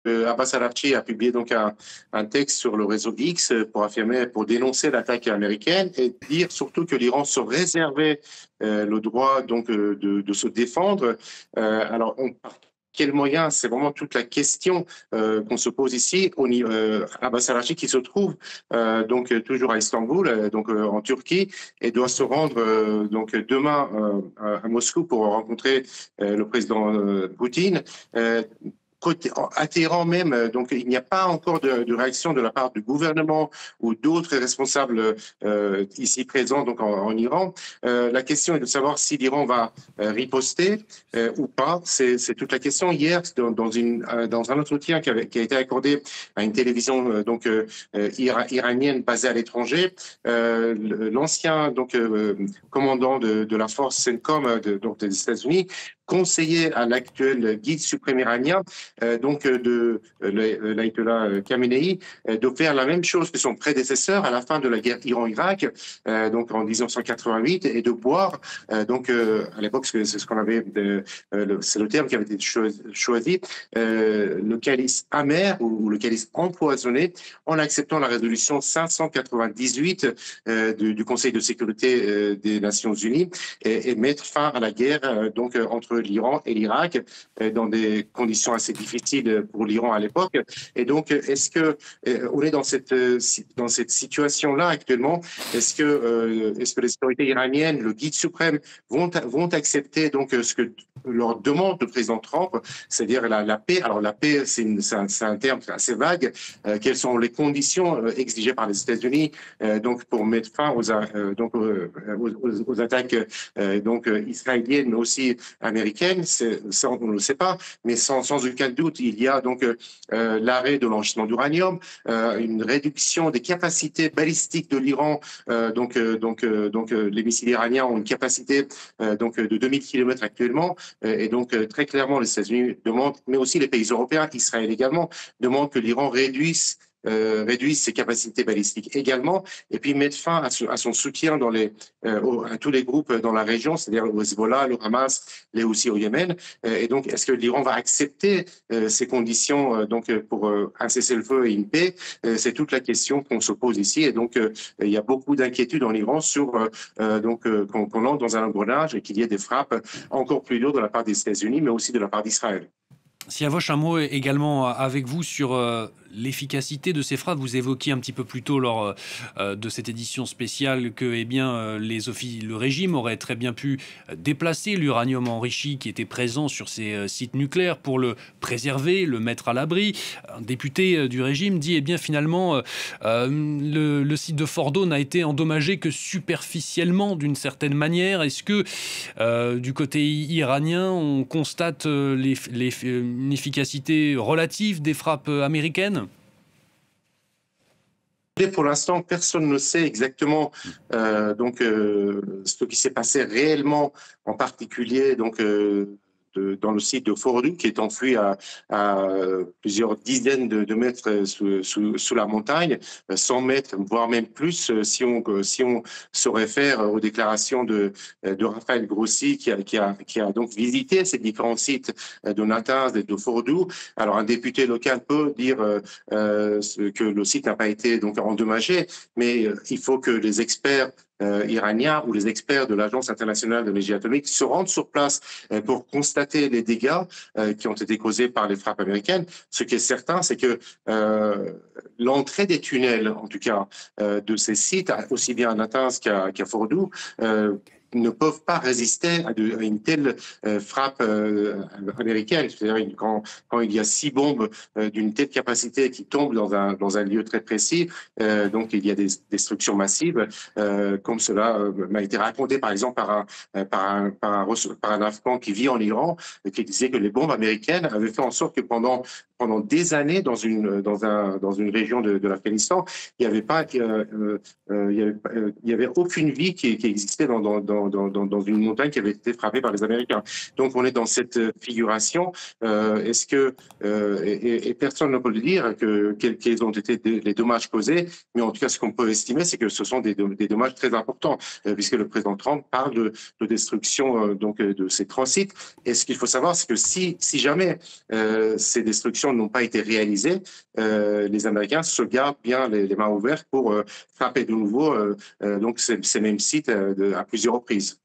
Abbas Araghchi a publié donc un texte sur le réseau X pour dénoncer l'attaque américaine et dire surtout que l'Iran se réservait le droit donc de se défendre. Par quels moyens? C'est vraiment toute la question qu'on se pose ici. Abbas Araghchi qui se trouve donc toujours à Istanbul, en Turquie, et doit se rendre donc demain à Moscou pour rencontrer le président Poutine. À Téhéran même, donc il n'y a pas encore de réaction de la part du gouvernement ou d'autres responsables ici présents donc en Iran. La question est de savoir si l'Iran va riposter ou pas. C'est toute la question. Hier, dans un entretien qui a été accordé à une télévision iranienne basée à l'étranger, l'ancien commandant de la force CENTCOM des États-Unis conseiller à l'actuel guide suprême iranien, de l'ayatollah Khamenei, de faire la même chose que son prédécesseur à la fin de la guerre Iran-Irak, en 1988, et de boire, à l'époque, c'est ce qu'on avait, c'est le terme qui avait été choisi, le calice amer ou le calice empoisonné, en acceptant la résolution 598 du Conseil de sécurité des Nations Unies et mettre fin à la guerre entre l'Iran et l'Irak dans des conditions assez difficiles pour l'Iran à l'époque. Et donc, est-ce que on est dans cette situation-là actuellement? Est-ce que les autorités iraniennes, le guide suprême, vont accepter donc ce que leur demande le président Trump, c'est-à-dire la paix? Alors la paix, c'est un terme assez vague. Quelles sont les conditions exigées par les États-Unis pour mettre fin aux attaques israéliennes, mais aussi américaine? Ça, on ne le sait pas, mais sans aucun doute, il y a donc l'arrêt de l'enrichissement d'uranium, une réduction des capacités balistiques de l'Iran. Les missiles iraniens ont une capacité de 2000 km actuellement, et donc très clairement, les États-Unis demandent, mais aussi les pays européens, Israël également, demandent que l'Iran réduise ses capacités balistiques également, et puis mettre fin à son soutien à tous les groupes dans la région, c'est-à-dire le Hezbollah, le Hamas, les Houthis au Yémen. Et donc, est-ce que l'Iran va accepter ces conditions pour un cessez-le-feu et une paix? C'est toute la question qu'on se pose ici. Et donc, il y a beaucoup d'inquiétudes en Iran sur qu'on entre dans un engrenage et qu'il y ait des frappes encore plus lourdes de la part des États-Unis, mais aussi de la part d'Israël. Siavosh, un mot également avec vous sur l'efficacité de ces frappes. Vous évoquiez un petit peu plus tôt lors de cette édition spéciale que le régime aurait très bien pu déplacer l'uranium enrichi qui était présent sur ces sites nucléaires pour le préserver, le mettre à l'abri. Un député du régime dit finalement le site de Fordo n'a été endommagé que superficiellement d'une certaine manière. Est-ce que du côté iranien on constate une efficacité relative des frappes américaines? Pour l'instant, personne ne sait exactement ce qui s'est passé réellement, en particulier dans le site de Fordoux, qui est enfui à plusieurs dizaines de mètres sous la montagne, 100 mètres, voire même plus, si on se réfère aux déclarations de Raphaël Grossi, qui a donc visité ces différents sites de Natanz et de Fordoux. Alors, un député local peut dire que le site n'a pas été donc endommagé, mais il faut que les experts iraniens ou les experts de l'Agence internationale de l'énergie atomique se rendent sur place pour constater les dégâts qui ont été causés par les frappes américaines. Ce qui est certain, c'est que l'entrée des tunnels, en tout cas, de ces sites, aussi bien à Natanz qu'à Fordoux, ne peuvent pas résister à une telle frappe américaine. C'est-à-dire quand il y a 6 bombes d'une telle capacité qui tombent dans un lieu très précis, donc il y a des destructions massives, comme cela m'a été raconté par exemple par un Afghan qui vit en Iran, qui disait que les bombes américaines avaient fait en sorte que pendant des années dans une région de l'Afghanistan, il n'y avait aucune vie qui existait dans dans une montagne qui avait été frappée par les Américains. Donc on est dans cette figuration. Est-ce que et personne ne peut le dire quels ont été les dommages causés, mais en tout cas ce qu'on peut estimer, c'est que ce sont des dommages très importants, puisque le président Trump parle de destruction donc de ces 3 sites. Et ce qu'il faut savoir, c'est que si jamais ces destructions n'ont pas été réalisées, les Américains se gardent bien les mains ouvertes pour frapper de nouveau donc ces mêmes sites à plusieurs reprises.